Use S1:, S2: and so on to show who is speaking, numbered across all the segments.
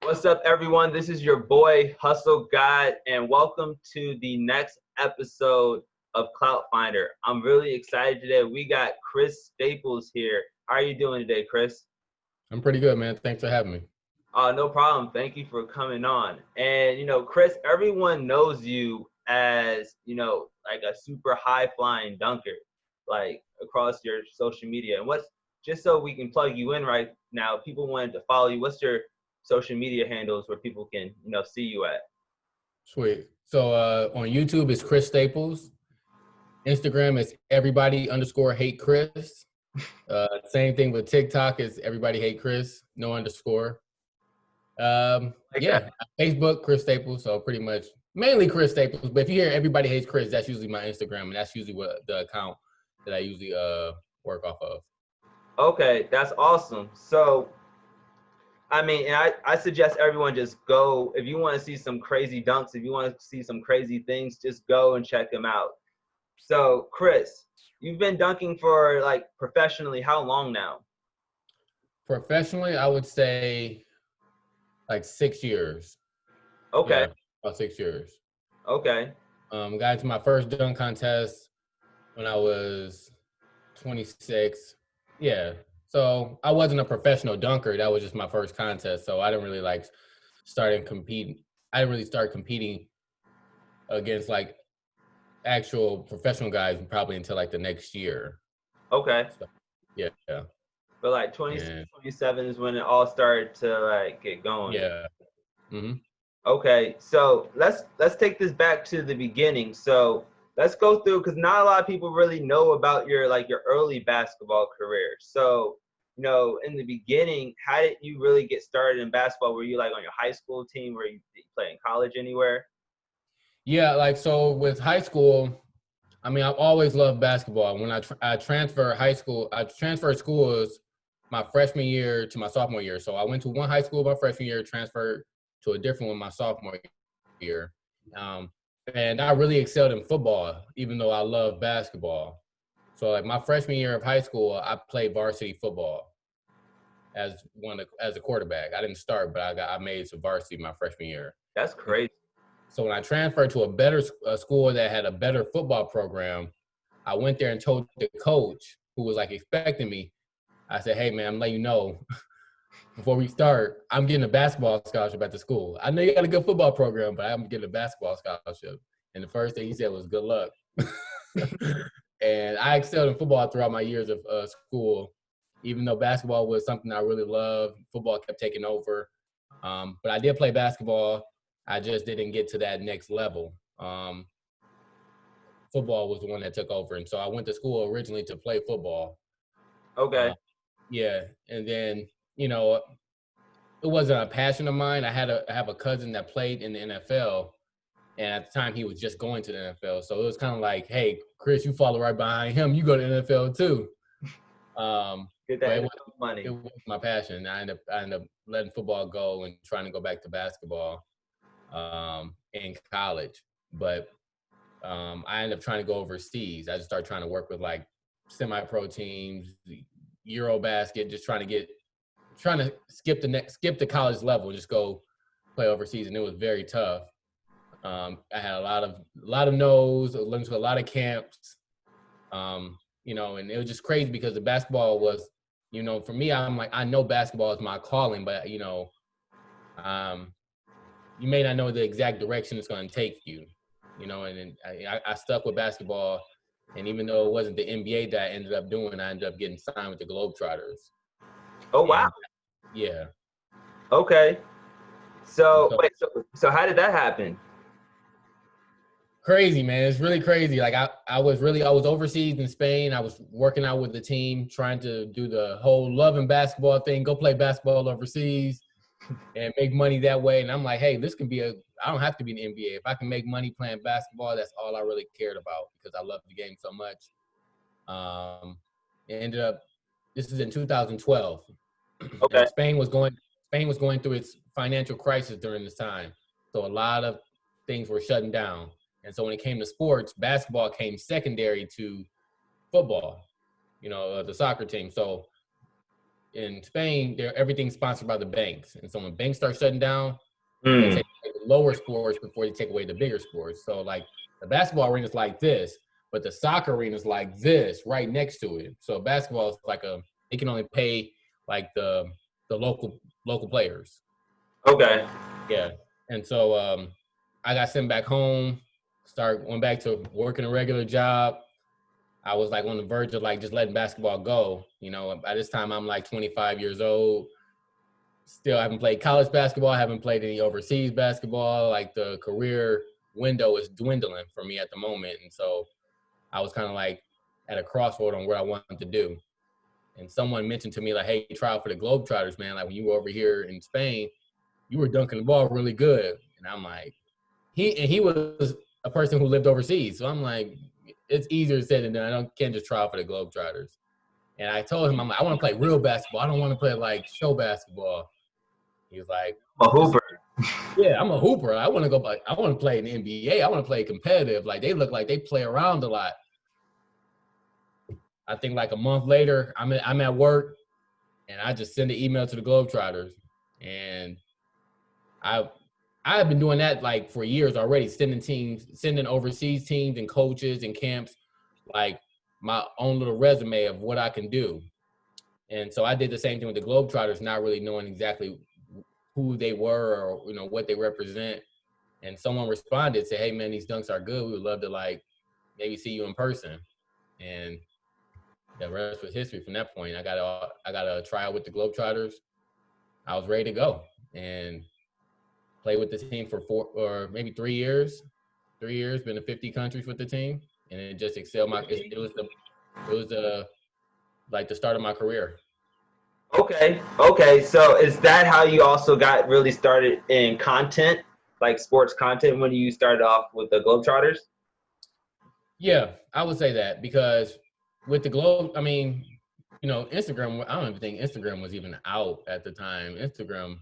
S1: What's up, everyone? This is your boy, Hstlgod, and welcome to the next episode of Cloutfinder. I'm really excited today. We got Chris Staples here. How are you doing today, Chris?
S2: I'm pretty good, man. Thanks for having me.
S1: No problem. Thank you for coming on. And, Chris, everyone knows you as, like a super high-flying dunker, like across your social media. And just so we can plug you in right now, people wanted to follow you. What's your social media handles where people can, see you at?
S2: Sweet. So on YouTube it's Chris Staples. Instagram is everybody_hate Chris. Same thing with TikTok is everybody hate Chris, no underscore. Yeah, Facebook Chris Staples. So pretty much mainly Chris Staples. But if you hear everybody hates Chris, that's usually my Instagram, and that's usually what the account that I usually work off of.
S1: Okay, that's awesome. So and I suggest everyone just go. If you want to see some crazy dunks, if you want to see some crazy things, just go and check them out. So, Chris, you've been dunking for like professionally how long now?
S2: Professionally, I would say like 6 years.
S1: Okay.
S2: Yeah, about 6 years.
S1: Okay.
S2: Got into my first dunk contest when I was 26. Yeah. So I wasn't a professional dunker. That was just my first contest. So I didn't really I didn't really start competing against like actual professional guys probably until like the next year.
S1: Okay.
S2: So, yeah.
S1: But like 26, 27 is when it all started to like get going.
S2: Yeah. Mm-hmm.
S1: Okay. So let's take this back to the beginning. So let's go through, because not a lot of people really know about your early basketball career. So, in the beginning, how did you really get started in basketball? Were you like on your high school team? Did you play in college anywhere?
S2: Yeah, like so with high school, I mean, I've always loved basketball. When I transferred schools my freshman year to my sophomore year. So I went to one high school my freshman year, transferred to a different one my sophomore year. And I really excelled in football, even though I love basketball. So like my freshman year of high school, I played varsity football as a quarterback. I didn't start, but I made some varsity my freshman year.
S1: That's crazy.
S2: So when I transferred to a better school that had a better football program, I went there and told the coach, who was like expecting me, I said, "Hey man, I'm letting you know before we start, I'm getting a basketball scholarship at the school. I know you got a good football program, but I'm getting a basketball scholarship." And the first thing he said was, "Good luck." And I excelled in football throughout my years of school, even though basketball was something I really loved. Football kept taking over, but I did play basketball. I just didn't get to that next level. Football was the one that took over, and so I went to school originally to play football.
S1: Okay.
S2: Yeah, and then it wasn't a passion of mine. I have a cousin that played in the NFL, and at the time he was just going to the NFL, so it was kind of like, "Hey, Chris, you follow right behind him. You go to the NFL too."
S1: Get
S2: But
S1: that money.
S2: It was my passion. I ended up letting football go and trying to go back to basketball in college, but I ended up trying to go overseas. I just started trying to work with like semi-pro teams, Eurobasket, just trying to skip the college level, just go play overseas, and it was very tough. I had a lot of no's, went to a lot of camps, and it was just crazy because the basketball was, for me, I'm like, I know basketball is my calling, but you may not know the exact direction it's going to take you, and then I stuck with basketball, and even though it wasn't the NBA that I ended up doing, I ended up getting signed with the Globetrotters.
S1: Oh, wow.
S2: And, yeah.
S1: Okay. So wait, so how did that happen?
S2: Crazy, man. It's really crazy. Like I was overseas in Spain. I was working out with the team, trying to do the whole loving basketball thing, go play basketball overseas and make money that way. And I'm like, hey, I don't have to be in the NBA. If I can make money playing basketball, that's all I really cared about because I love the game so much. It ended up, this is in 2012.
S1: Okay.
S2: And Spain was going through its financial crisis during this time. So a lot of things were shutting down. And so when it came to sports, basketball came secondary to football, the soccer team. So in Spain, everything's sponsored by the banks. And so when banks start shutting down, they'll
S1: Mm.
S2: take away the lower sports before they take away the bigger sports. So like the basketball arena is like this, but the soccer arena is like this right next to it. So basketball is like they can only pay like the local players.
S1: Okay.
S2: Yeah. And so I got sent back home, went back to working a regular job. I was like on the verge of like just letting basketball go. You know, by this time I'm like 25 years old. Still haven't played college basketball, haven't played any overseas basketball. Like the career window is dwindling for me at the moment. And so I was kind of like at a crossroad on what I wanted to do. And someone mentioned to me like, hey, try out for the Globetrotters, man. Like when you were over here in Spain, you were dunking the ball really good. And I'm like, he was a person who lived overseas. So I'm like, it's easier said than done. Can't just try out for the Globetrotters. And I told him, I'm like, I want to play real basketball. I don't want to play like show basketball. He was like,
S1: A hooper.
S2: yeah, I'm a hooper. I want to play in the NBA. I want to play competitive. Like they look like they play around a lot. I think like a month later, I'm at work and I just send an email to the Globetrotters. And I've been doing that like for years already, sending overseas teams and coaches and camps, like my own little resume of what I can do. And so I did the same thing with the Globetrotters, not really knowing exactly who they were or, you know, what they represent. And someone responded, said, hey man, these dunks are good. We would love to like maybe see you in person. And the rest was history from that point. I got a tryout with the Globetrotters. I was ready to go and play with the team for 4 or maybe 3 years. 3 years, been to 50 countries with the team, and it just excelled it was like the start of my career.
S1: Okay. So is that how you also got really started in content, like sports content, when you started off with the Globetrotters?
S2: Yeah, I would say that because with the Globe, I mean, you know, Instagram, I don't even think Instagram was even out at the time. Instagram,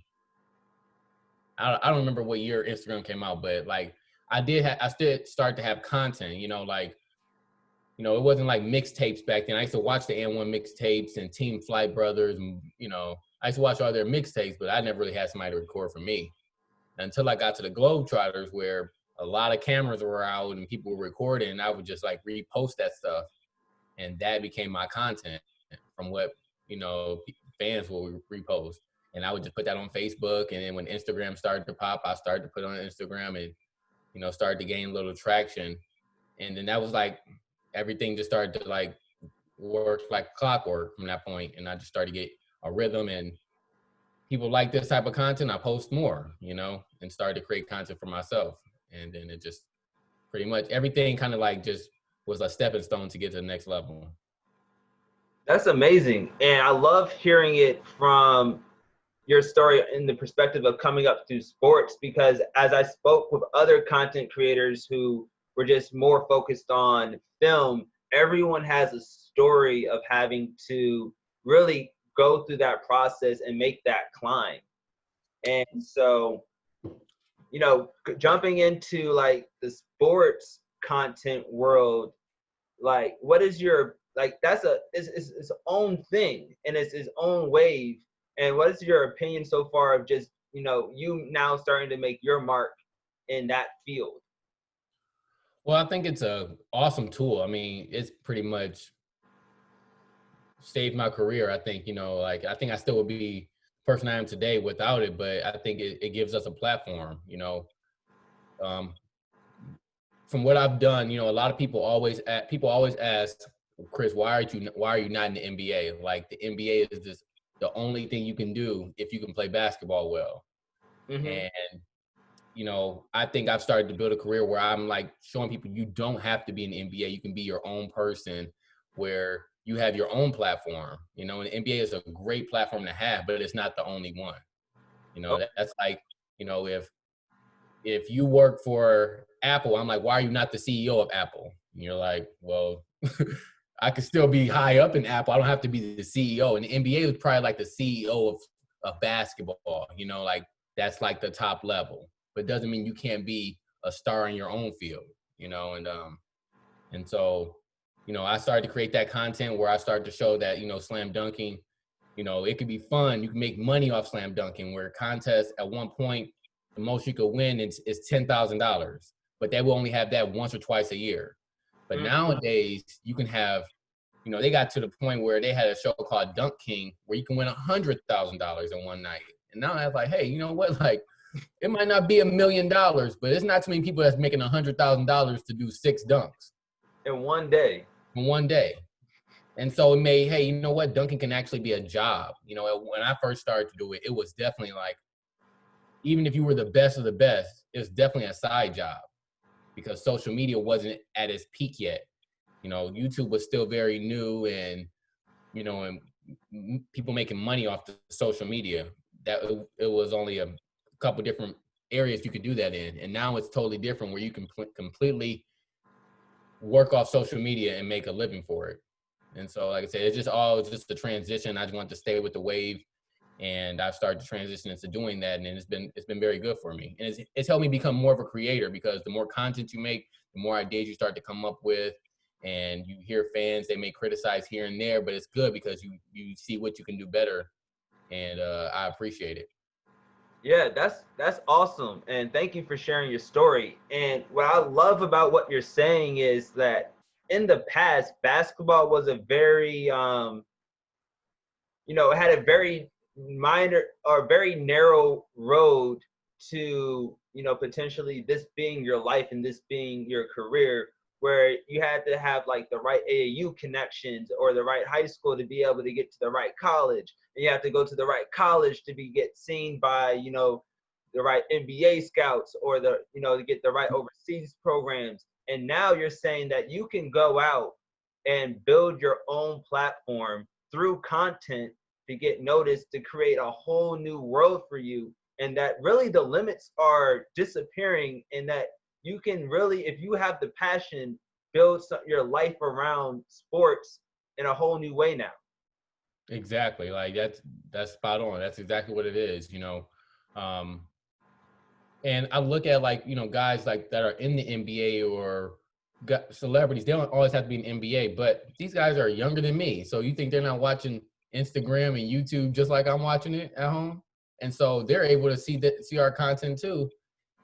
S2: I don't remember what year Instagram came out, but like I still start to have content, you know, like, you know, it wasn't like mixtapes back then. I used to watch the N1 mixtapes and Team Flight Brothers, and, you know, I used to watch all their mixtapes, but I never really had somebody to record for me until I got to the Globetrotters, where a lot of cameras were out and people were recording, and I would just like repost that stuff. And that became my content from what, you know, fans will repost. And I would just put that on Facebook. And then when Instagram started to pop, I started to put on Instagram and, you know, started to gain a little traction. And then that was like, everything just started to like work like clockwork from that point. And I just started to get a rhythm, and people like this type of content, I post more, you know, and started to create content for myself. And then it just pretty much everything kind of like just was a stepping stone to get to the next level.
S1: That's amazing. And I love hearing it from your story in the perspective of coming up through sports, because as I spoke with other content creators who were just more focused on film, everyone has a story of having to really go through that process and make that climb. And so, you know, jumping into like the sports content world, like what is your, like that's it's its own thing and it's its own wave. And what is your opinion so far of just, you know, you now starting to make your mark in that field?
S2: Well, I think it's a awesome tool. I mean, it's pretty much saved my career. I think, you know, like I think I still would be the person I am today without it, but I think it gives us a platform, you know. Um, from what I've done, you know, a lot of people always ask, Chris, why are you not in the NBA? Like the NBA is just the only thing you can do if you can play basketball well.
S1: Mm-hmm.
S2: And you know, I think I've started to build a career where I'm like showing people you don't have to be in the NBA. You can be your own person, where you have your own platform. You know, and the NBA is a great platform to have, but it's not the only one. You know, that's like, you know, if you work for Apple, I'm like, why are you not the CEO of Apple? And you're like, well, I could still be high up in Apple. I don't have to be the CEO. And the NBA is probably like the CEO of basketball, you know, like that's like the top level. But doesn't mean you can't be a star in your own field, you know, and so, you know, I started to create that content where I started to show that, you know, slam dunking You know, it could be fun. You can make money off slam dunking, where contests at one point, the most you could win is $10,000, but they will only have that once or twice a year. But
S1: Mm.
S2: nowadays, you can have, you know, they got to the point where they had a show called Dunk King where you can win $100,000 in one night. And now I was like, hey, you know what? Like, it might not be $1,000,000, but it's not too many people that's making $100,000 to do 6 dunks
S1: In one day.
S2: in one day. And so it made, hey, you know what? Dunking can actually be a job. You know, when I first started to do it, it was definitely like, even if you were the best of the best, it was definitely a side job because social media wasn't at its peak yet. You know, YouTube was still very new, and, you know, and people making money off the social media. That it was only a couple different areas you could do that in. And now it's totally different where you can completely work off social media and make a living for it. And so, like I said, it's just the transition. I just want to stay with the wave, and I've started to transition into doing that, and it's been very good for me. And it's helped me become more of a creator because the more content you make, the more ideas you start to come up with, and you hear fans, they may criticize here and there, but it's good because you see what you can do better, and I appreciate it.
S1: Yeah, that's awesome. And thank you for sharing your story. And what I love about what you're saying is that in the past, basketball was a very it had a very minor or very narrow road to, potentially this being your life and this being your career, where you had to have like the right AAU connections or the right high school to be able to get to the right college. And you have to go to the right college to get seen by, the right NBA scouts or to get the right overseas programs. And now you're saying that you can go out and build your own platform through content to get noticed, to create a whole new world for you. And that really the limits are disappearing, and that you can really, if you have the passion, build your life around sports in a whole new way now.
S2: Exactly. Like that's spot on. That's exactly what it is, you know. Um, and I look at, like, you know, guys like that are in the NBA or celebrities. They don't always have to be in NBA, but these guys are younger than me. So you think they're not watching Instagram and YouTube just like I'm watching it at home? And so they're able to see our content too.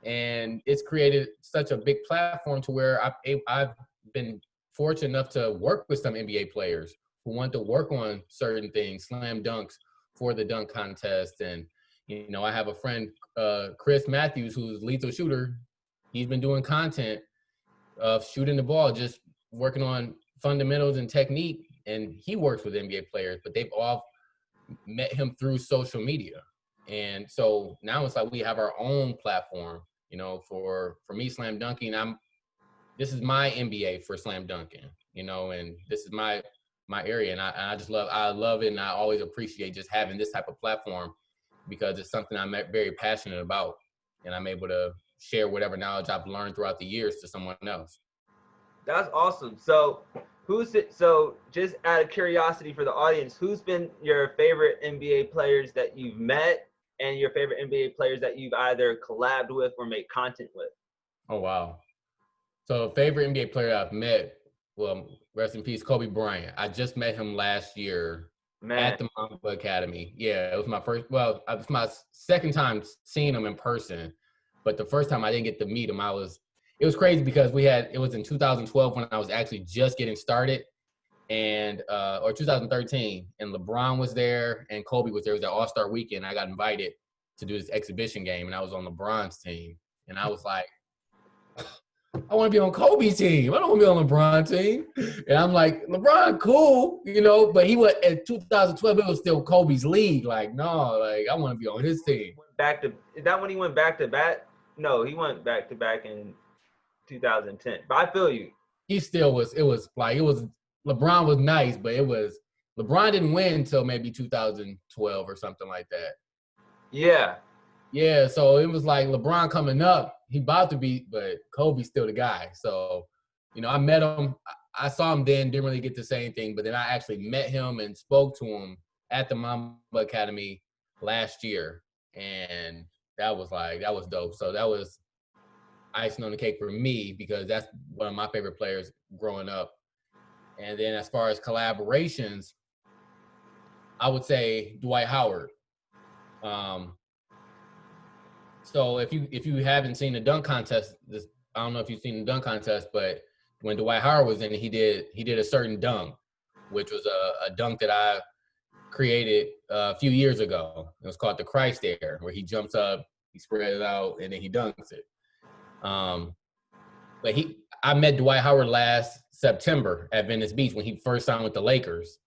S2: And it's created such a big platform to where I've been fortunate enough to work with some NBA players who want to work on certain things, slam dunks for the dunk contest. And, you know, I have a friend, Chris Matthews, who's lethal shooter. He's been doing content of shooting the ball, just working on fundamentals and technique. And he works with NBA players, but they've all met him through social media. And so now it's like we have our own platform. You know, for me, slam dunking, this is my NBA for slam dunking, you know, and this is my area. And I just love it. And I always appreciate just having this type of platform because it's something I'm very passionate about. And I'm able to share whatever knowledge I've learned throughout the years to someone else.
S1: That's awesome. So so just out of curiosity for the audience, who's been your favorite NBA players that you've met, and your favorite NBA players that you've either collabed with or made content with?
S2: Oh, wow. So favorite NBA player I've met, well, rest in peace, Kobe Bryant. I just met him last year
S1: Man,
S2: at the Mamba Academy. Yeah, it was my first, well, it was my second time seeing him in person. But the first time I didn't get to meet him, it was crazy because it was in 2012 when I was actually just getting started, and or 2013, and LeBron was there and Kobe was there. It was an All-Star weekend. I got invited to do this exhibition game, and I was on LeBron's team. And I was like, I want to be on Kobe's team. I don't want to be on LeBron's team. And I'm like, LeBron, cool, you know, but he was in 2012, it was still Kobe's league. Like, no, like, I want to be on his team.
S1: is that when he went back to back? No, he went back to back in 2010. But I feel you.
S2: He still was, LeBron was nice, but LeBron didn't win until maybe 2012 or something like that.
S1: Yeah.
S2: Yeah, so it was like LeBron coming up, he about to be, but Kobe's still the guy. So, you know, I met him. I saw him then, didn't really get the same thing, but then I actually met him and spoke to him at the Mamba Academy last year. And that was dope. So that was icing on the cake for me because that's one of my favorite players growing up. And then as far as collaborations, I would say Dwight Howard. So if you haven't seen the dunk contest, I don't know if you've seen the dunk contest, but when Dwight Howard was in it, he did a certain dunk, which was a dunk that I created a few years ago. It was called the Christ Air, where he jumps up, he spreads it out, and then he dunks it. But I met Dwight Howard last September at Venice Beach when he first signed with the Lakers.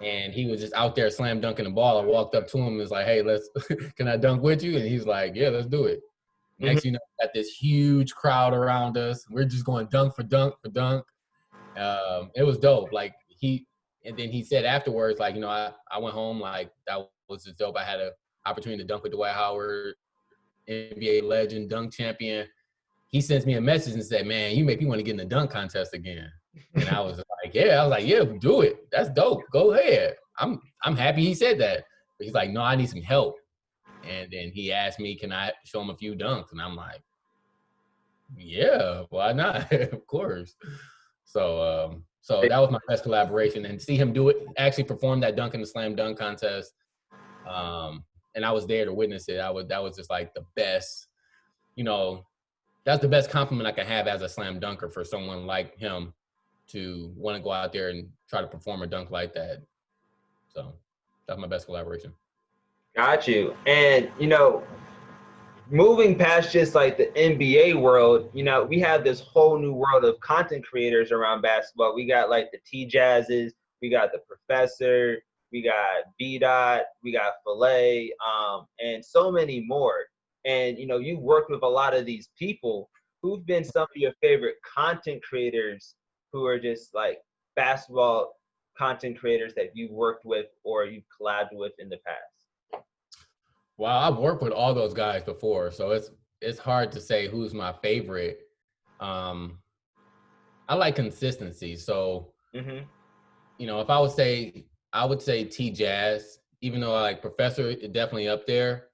S2: And he was just out there slam dunking the ball. I walked up to him and was like, hey, can I dunk with you? And he's like, yeah, let's do it. Next, you know, got this huge crowd around us. We're just going dunk for dunk for dunk. It was dope. Like and then he said afterwards, like, you know, I went home, like, that was just dope. I had an opportunity to dunk with Dwight Howard, NBA legend, dunk champion. He sends me a message and said, man, you make me want to get in the dunk contest again. And I was like, yeah, do it. That's dope. Go ahead. I'm happy he said that. But he's like, no, I need some help. And then he asked me, can I show him a few dunks? And I'm like, yeah, why not? Of course. So that was my best collaboration. And see him do it, actually perform that dunk in the slam dunk contest. And I was there to witness it. That was just like the best, you know, that's the best compliment I can have as a slam dunker for someone like him to want to go out there and try to perform a dunk like that. So that's my best collaboration.
S1: Got you. And, you know, moving past just like the NBA world, you know, we have this whole new world of content creators around basketball. We got like the T-Jazzes, we got the Professor, we got B-Dot, we got Filet, and so many more. And, you know, you've worked with a lot of these people. Who've been some of your favorite content creators who are just like basketball content creators that you've worked with or you've collabed with in the past?
S2: Well, I've worked with all those guys before, so it's hard to say who's my favorite. I like consistency. So, you know, if I would say, I would say T-Jazz, even though I like Professor is definitely up there.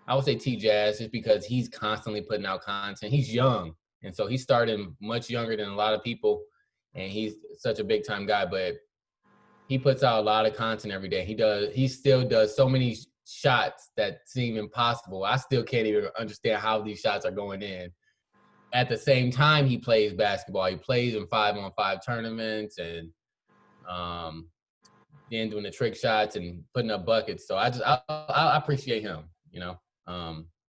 S2: I would say T-Jazz just because he's constantly putting out content. He's young, and so he's starting much younger than a lot of people, and he's such a big time guy, but he puts out a lot of content every day. He still does so many shots that seem impossible. I still can't even understand how these shots are going in. At the same time, he plays basketball. He plays in 5-on-5 tournaments and then doing the trick shots and putting up buckets. So I appreciate him, you know.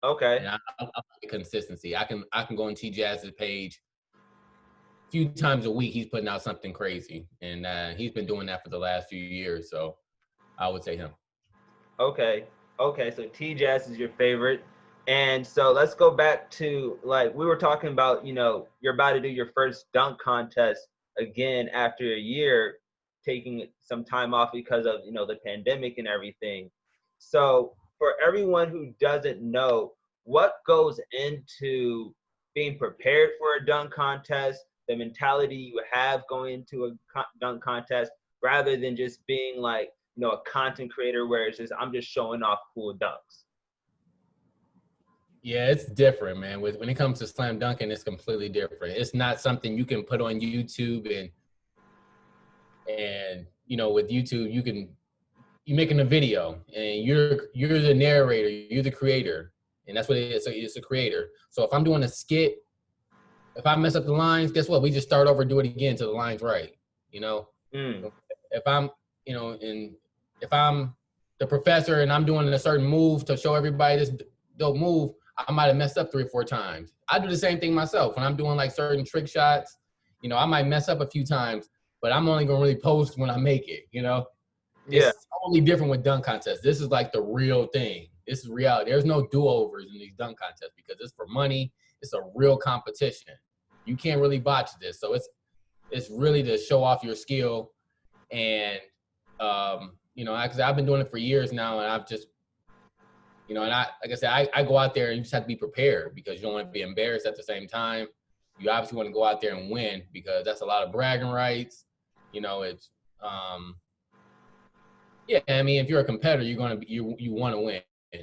S1: Okay.
S2: And I like consistency. I can go on T-Jazz's page a few times a week. He's putting out something crazy, and he's been doing that for the last few years. So I would say him.
S1: Okay. So T-Jazz is your favorite. And so let's go back to, like, we were talking about, you know, you're about to do your first dunk contest again after a year, taking some time off because of, you know, the pandemic and everything. So for everyone who doesn't know, what goes into being prepared for a dunk contest, the mentality you have going into a dunk contest, rather than just being like, you know, a content creator where it's just, I'm just showing off cool dunks?
S2: Yeah, it's different, man. When it comes to slam dunking, it's completely different. It's not something you can put on YouTube and you know, with YouTube, you're making a video and you're the narrator, you're the creator, and that's what it is. So it's a creator. So if I'm doing a skit, if I mess up the lines, guess what? We just start over, do it again till the line's right. You know, if I'm, you know, and if I'm the professor and I'm doing a certain move to show everybody this dope move, I might have messed up 3 or 4 times. I do the same thing myself when I'm doing like certain trick shots. You know, I might mess up a few times, but I'm only gonna really post when I make it. You know, it's totally different with dunk contests. This is like the real thing. This is reality. There's no do-overs in these dunk contests because it's for money. It's a real competition. You can't really botch this. So it's really to show off your skill. And, you know, because I've been doing it for years now, and I've just, you know, and like I said, I go out there and you just have to be prepared because you don't want to be embarrassed at the same time. You obviously want to go out there and win because that's a lot of bragging rights. You know, it's, yeah, I mean, if you're a competitor, you're going to you want to win.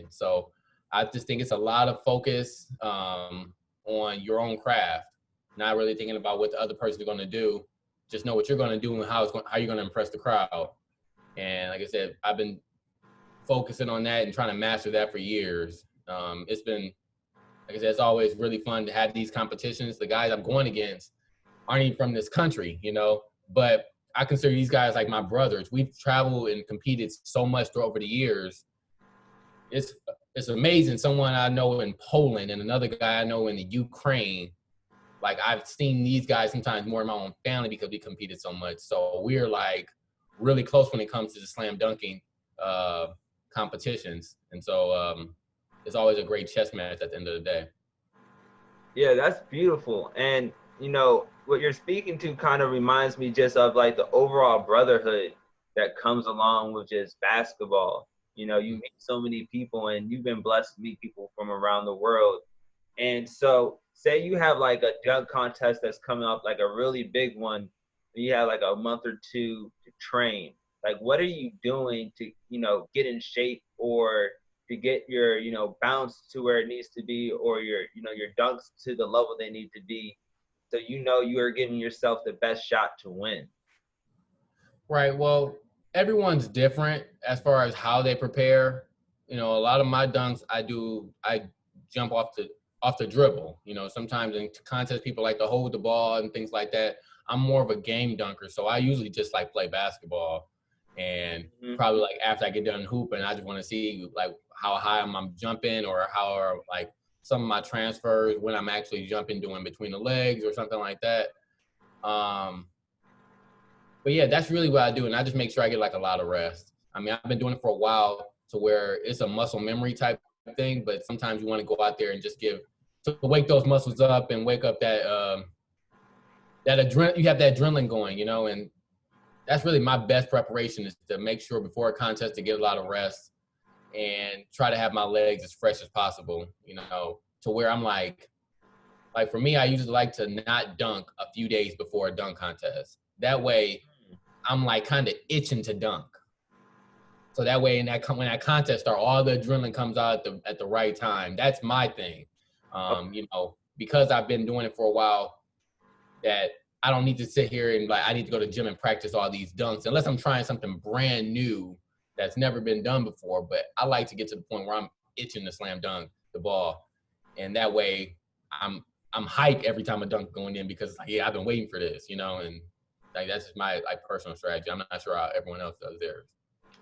S2: So I just think it's a lot of focus on your own craft, not really thinking about what the other person is going to do. Just know what you're going to do and how you're going to impress the crowd. And like I said, I've been focusing on that and trying to master that for years. It's been, like I said, it's always really fun to have these competitions. The guys I'm going against aren't even from this country, but I consider these guys like my brothers. We've traveled and competed so much over the years. It's amazing. Someone I know in Poland and another guy I know in the Ukraine. Like, I've seen these guys sometimes more in my own family because we competed so much. So we're like really close when it comes to the slam dunking competitions. And so it's always a great chess match at the end of the day.
S1: Yeah, that's beautiful. And what you're speaking to kind of reminds me just of like the overall brotherhood that comes along with just basketball. You meet so many people, and you've been blessed to meet people from around the world. And so say you have like a dunk contest that's coming up, like a really big one, and you have like a month or two to train. Like, what are you doing to, get in shape, or to get your, bounce to where it needs to be, or your dunks to the level they need to be, so you are giving yourself the best shot to win?
S2: Right. Well, everyone's different as far as how they prepare. A lot of my dunks I jump off the dribble. Sometimes in contests people like to hold the ball and things like that. I'm more of a game dunker, so I usually just like play basketball. And probably like after I get done hooping, I just want to see like how high I'm jumping, or how are like some of my transfers when I'm actually jumping, doing between the legs or something like that. But yeah, that's really what I do. And I just make sure I get like a lot of rest. I mean, I've been doing it for a while to where it's a muscle memory type thing, but sometimes you want to go out there and just to wake those muscles up and wake up that you have that adrenaline going, and that's really my best preparation, is to make sure before a contest to get a lot of rest and try to have my legs as fresh as possible, to where I'm like for me, I usually like to not dunk a few days before a dunk contest. That way I'm like kind of itching to dunk. So that way when that contest starts, all the adrenaline comes out at the right time. That's my thing. Because I've been doing it for a while, that I don't need to sit here and like I need to go to the gym and practice all these dunks unless I'm trying something brand new that's never been done before. But I like to get to the point where I'm itching to slam dunk the ball, and that way I'm hyped every time a dunk going in, because I've been waiting for this, and like that's just my like personal strategy. I'm not sure how everyone else does theirs.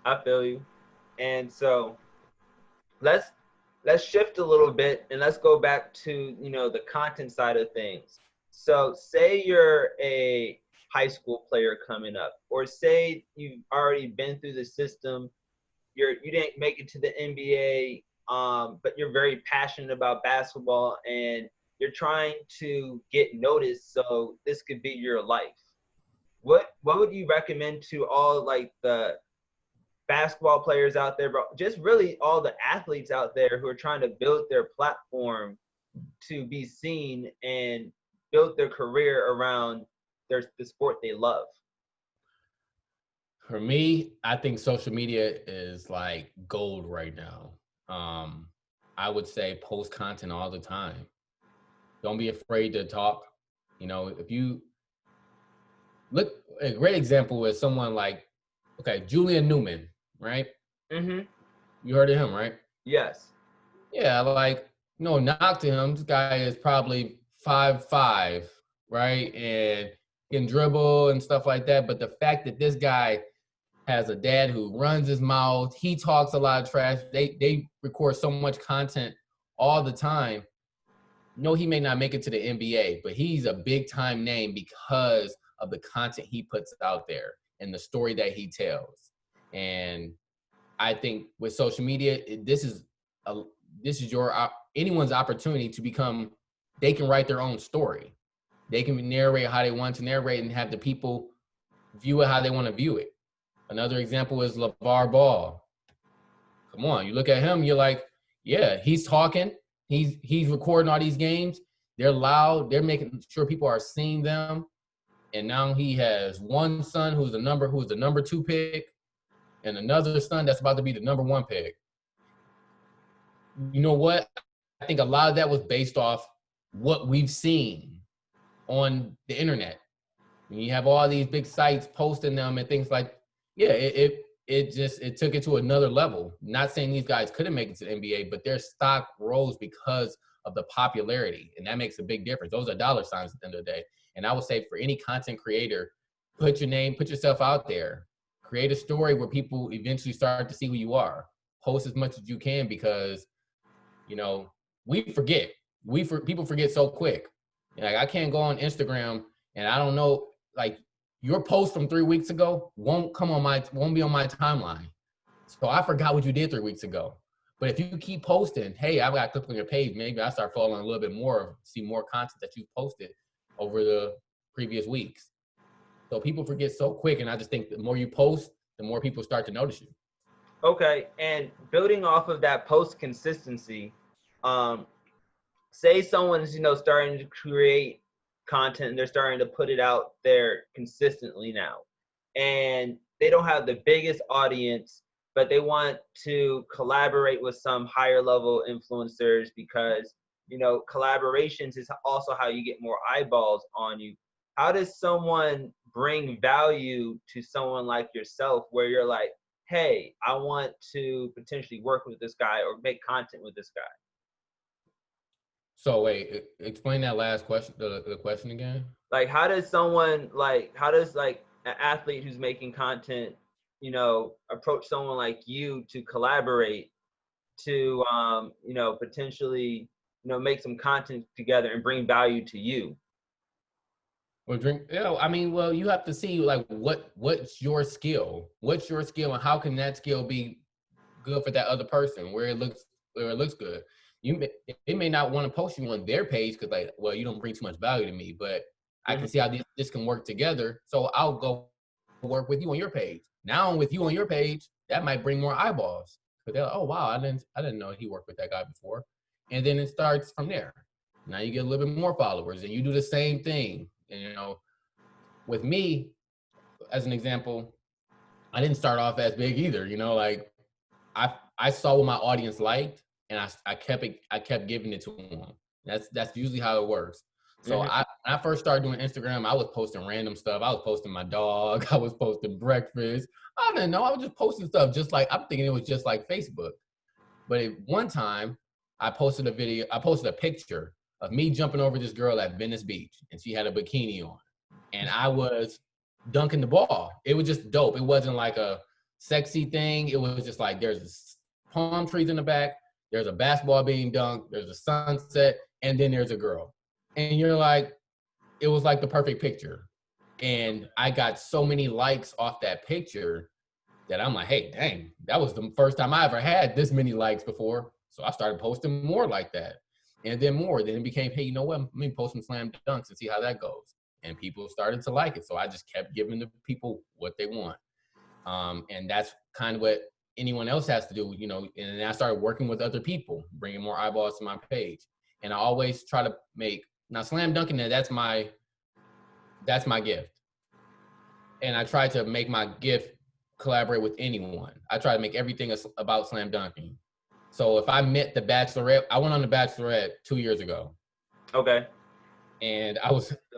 S1: I feel you. And so let's shift a little bit, and let's go back to the content side of things. So say you're a high school player coming up, or say you've already been through the system, you didn't make it to the NBA, but you're very passionate about basketball and you're trying to get noticed, so this could be your life. What would you recommend to all like the basketball players out there, but just really all the athletes out there who are trying to build their platform to be seen and build their career around the sport they love?
S2: For me, I think social media is like gold right now. I would say post content all the time. Don't be afraid to talk. If you look, a great example is someone like, Julian Newman, right?
S1: Mm-hmm.
S2: You heard of him, right?
S1: Yes.
S2: Yeah, like, knock to him. This guy is probably 5'5", right? And can dribble and stuff like that. But the fact that this guy has a dad who runs his mouth, he talks a lot of trash. They record so much content all the time. No, he may not make it to the NBA, but he's a big time name because of the content he puts out there and the story that he tells. And I think with social media, this is anyone's opportunity to become. They can write their own story. They can narrate how they want to narrate and have the people view it how they want to view it. Another example is LeVar Ball. Come on, you look at him, you're like, yeah, he's talking. He's recording all these games. They're loud. They're making sure people are seeing them. And now he has one son who's the number 2 pick, and another son that's about to be the number 1 pick. You know what? I think a lot of that was based off what we've seen on the internet. When you have all these big sites posting them and things like, yeah, it took it to another level. Not saying these guys couldn't make it to the NBA, but their stock rose because of the popularity, and that makes a big difference. Those are dollar signs at the end of the day. And I would say for any content creator, put your name, put yourself out there, create a story where people eventually start to see who you are. Post as much as you can, because we forget. People forget so quick. Like, I can't go on Instagram and I don't know, like, your post from 3 weeks ago won't be on my timeline. So I forgot what you did 3 weeks ago. But if you keep posting, hey, I've got to click on your page, maybe I start following a little bit more, see more content that you've posted over the previous weeks. So people forget so quick, and I just think the more you post, the more people start to notice you.
S1: Okay, and building off of that post consistency, say someone's starting to create content and they're starting to put it out there consistently now, and they don't have the biggest audience, but they want to collaborate with some higher level influencers, because collaborations is also how you get more eyeballs on you. How does someone bring value to someone like yourself, where you're like, hey, I want to potentially work with this guy or make content with this guy?
S2: So wait, explain that last question, the question again.
S1: Like, how does an athlete who's making content, approach someone like you to collaborate, to potentially make some content together and bring value to you?
S2: Well, you have to see, like, what's your skill? What's your skill, and how can that skill be good for that other person, where it looks good? They may not want to post you on their page because, like, well, you don't bring too much value to me, but I can see how this can work together. So I'll go work with you on your page. Now with you on your page, that might bring more eyeballs, because they're like, oh wow, I didn't know he worked with that guy before. And then it starts from there. Now you get a little bit more followers, and you do the same thing. And with me, as an example, I didn't start off as big either. Like, I saw what my audience liked, and I kept giving it to them. That's usually how it works. So when I first started doing Instagram, I was posting random stuff. I was posting my dog. I was posting breakfast. I didn't know. I was just posting stuff, just like, I'm thinking it was just like Facebook. But at one time, I posted a picture of me jumping over this girl at Venice Beach, and she had a bikini on, and I was dunking the ball. It was just dope. It wasn't like a sexy thing. It was just like, there's palm trees in the back, there's a basketball being dunked, there's a sunset, and then there's a girl. And you're like, it was like the perfect picture. And I got so many likes off that picture that I'm like, hey, dang, that was the first time I ever had this many likes before. So I started posting more like that. And then more. Then it became, hey, you know what? Let me post some slam dunks and see how that goes. And people started to like it. So I just kept giving the people what they want. And that's kind of what anyone else has to do, and I started working with other people, bringing more eyeballs to my page. And I always try to now slam dunking, that's my gift. And I try to make my gift collaborate with anyone. I try to make everything about slam dunking. So if I met the Bachelorette, I went on the Bachelorette 2 years ago.
S1: Okay.
S2: And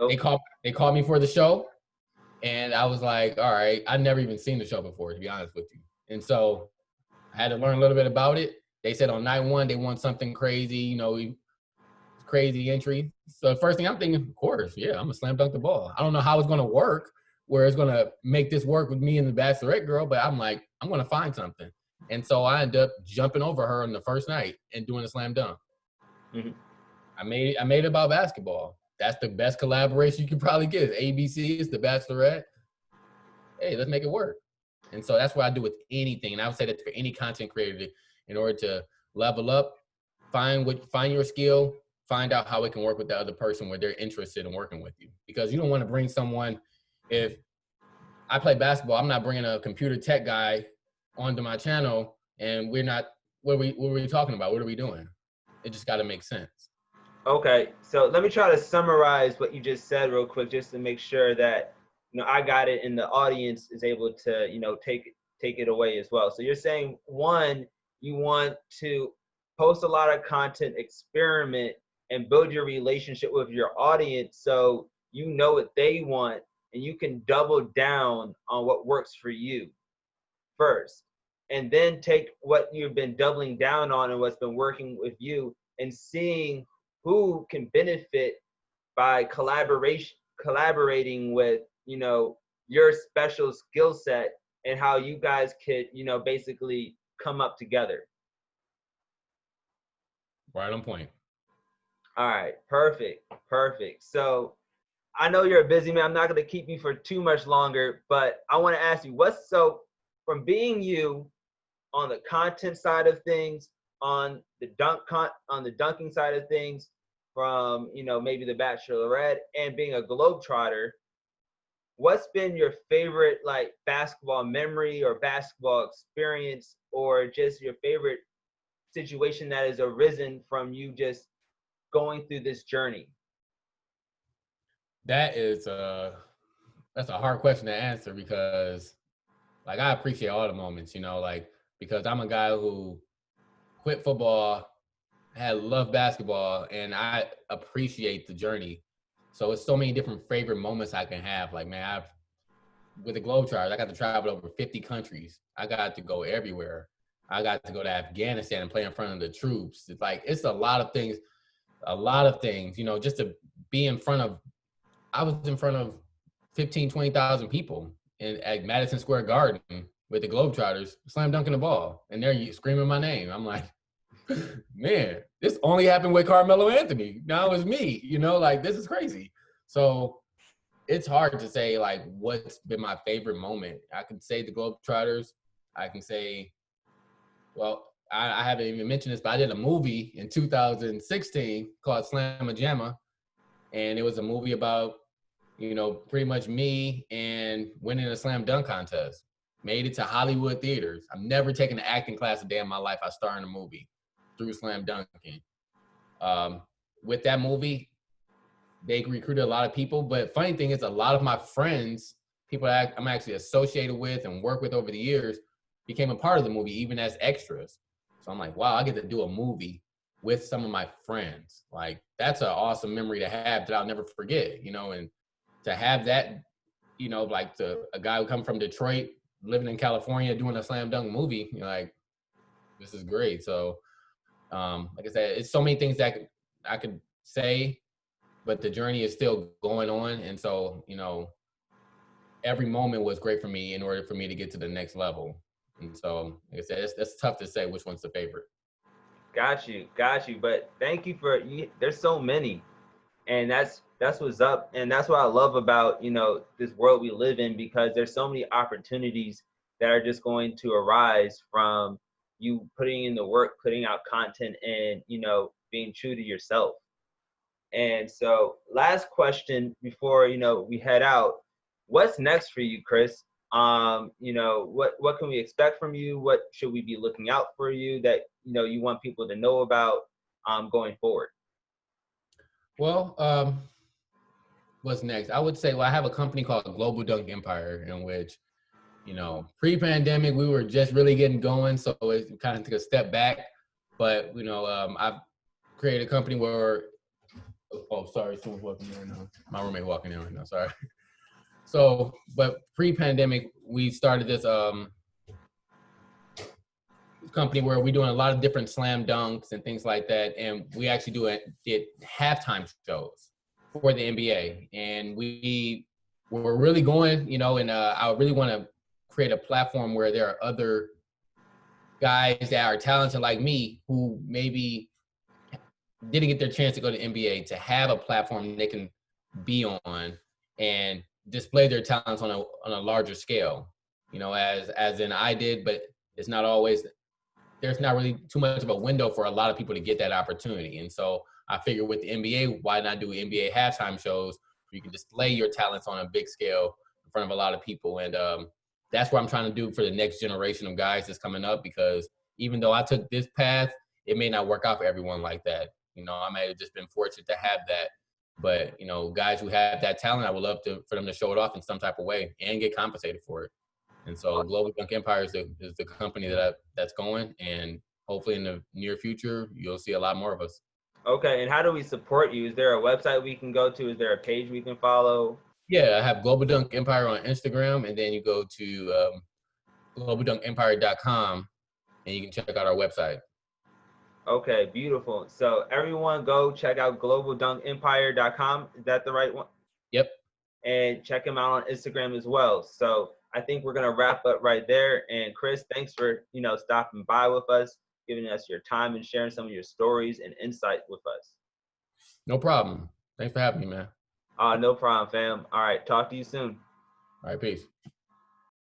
S2: they called me for the show. And I was like, all right, I'd never even seen the show before, to be honest with you. And so I had to learn a little bit about it. They said on night one, they want something crazy, crazy entry. So the first thing I'm thinking, of course, yeah, I'm gonna slam dunk the ball. I don't know how it's gonna work, where it's gonna make this work with me and the Bachelorette girl, but I'm like, I'm gonna find something. And so I ended up jumping over her on the first night and doing a slam dunk. I made it about basketball. That's the best collaboration you can probably get. ABC is the Bachelorette. Hey, let's make it work. And so that's what I do with anything. And I would say that for any content creator, in order to level up, find your skill, find out how it can work with the other person where they're interested in working with you. Because you don't want to bring someone, if I play basketball, I'm not bringing a computer tech guy onto my channel and we're not, what are we talking about? What are we doing? It just got to make sense.
S1: Okay, so let me try to summarize what you just said real quick, just to make sure that I got it and the audience is able to take it away as well. So you're saying, one, you want to post a lot of content, experiment, and build your relationship with your audience so you know what they want and you can double down on what works for you. first, and then take what you've been doubling down on and what's been working with you, and seeing who can benefit by collaborating with, your special skill set, and how you guys could, basically come up together.
S2: Right on point.
S1: All right, perfect, perfect. So I know you're a busy man. I'm not going to keep you for too much longer, but I want to ask you, from being you on the content side of things, on the dunking side of things, from maybe the Bachelorette, and being a globetrotter, what's been your favorite like basketball memory or basketball experience, or just your favorite situation that has arisen from you just going through this journey?
S2: That's a hard question to answer because like I appreciate all the moments, like because I'm a guy who quit football, had loved basketball, and I appreciate the journey. So it's so many different favorite moments I can have. Like man, with the Globetrotters, I got to travel over 50 countries. I got to go everywhere. I got to go to Afghanistan and play in front of the troops. It's a lot of things, just to be I was in front of 15, 20,000 people at Madison Square Garden with the Globetrotters, slam dunking the ball, and they're screaming my name. I'm like, man, this only happened with Carmelo Anthony. Now it's me, this is crazy. So it's hard to say like what's been my favorite moment. I can say the Globetrotters. I can say, well, I haven't even mentioned this, but I did a movie in 2016 called Slamma Jamma, and it was a movie about pretty much me and winning a slam dunk contest. Made it to Hollywood theaters. I've never taken an acting class a day in my life. I starred in a movie through slam dunking. With that movie, they recruited a lot of people. But funny thing is, a lot of my friends, people that I'm actually associated with and work with over the years, became a part of the movie, even as extras. So I'm like, wow, I get to do a movie with some of my friends. Like, that's an awesome memory to have that I'll never forget, and to have that, like a guy who come from Detroit, living in California, doing a slam dunk movie, like, this is great. So, like I said, it's so many things that I could say, but the journey is still going on. And so, every moment was great for me in order for me to get to the next level. And so, like I said, that's tough to say which one's the favorite.
S1: Got you. But thank you there's so many, and that's what's up, and that's what I love about this world we live in, because there's so many opportunities that are just going to arise from you putting in the work, putting out content, and being true to yourself. And so, last question before we head out: what's next for you, Chris? What can we expect from you? What should we be looking out for you that you want people to know about going forward?
S2: Well, what's next? I would say, I have a company called Global Dunk Empire, in which, pre-pandemic, we were just really getting going. So it kind of took a step back. But, I've created a company where, sorry, someone's walking in right now. My roommate walking in right now, sorry. So, but pre-pandemic, we started this company where we're doing a lot of different slam dunks and things like that. And we actually did halftime shows for the NBA. And we were really going, and I really want to create a platform where there are other guys that are talented like me who maybe didn't get their chance to go to the NBA, to have a platform they can be on and display their talents on a larger scale, as in I did, but it's not always, there's not really too much of a window for a lot of people to get that opportunity. And so I figured with the NBA, why not do NBA halftime shows where you can display your talents on a big scale in front of a lot of people. And that's what I'm trying to do for the next generation of guys that's coming up, because even though I took this path, it may not work out for everyone like that. I may have just been fortunate to have that. But, guys who have that talent, I would love for them to show it off in some type of way and get compensated for it. And so Global Dunk Empire is the company that's going, and hopefully in the near future, you'll see a lot more of us.
S1: Okay, and how do we support you? Is there a website we can go to? Is there a page we can follow?
S2: Yeah, I have Global Dunk Empire on Instagram, and then you go to globaldunkempire.com, and you can check out our website.
S1: Okay, beautiful. So everyone go check out globaldunkempire.com. Is that the right one?
S2: Yep.
S1: And check him out on Instagram as well. So I think we're gonna wrap up right there. And Chris, thanks for stopping by with us, giving us your time and sharing some of your stories and insight with us.
S2: No problem. Thanks for having me, man.
S1: No problem, fam. All right, talk to you soon.
S2: All right, peace.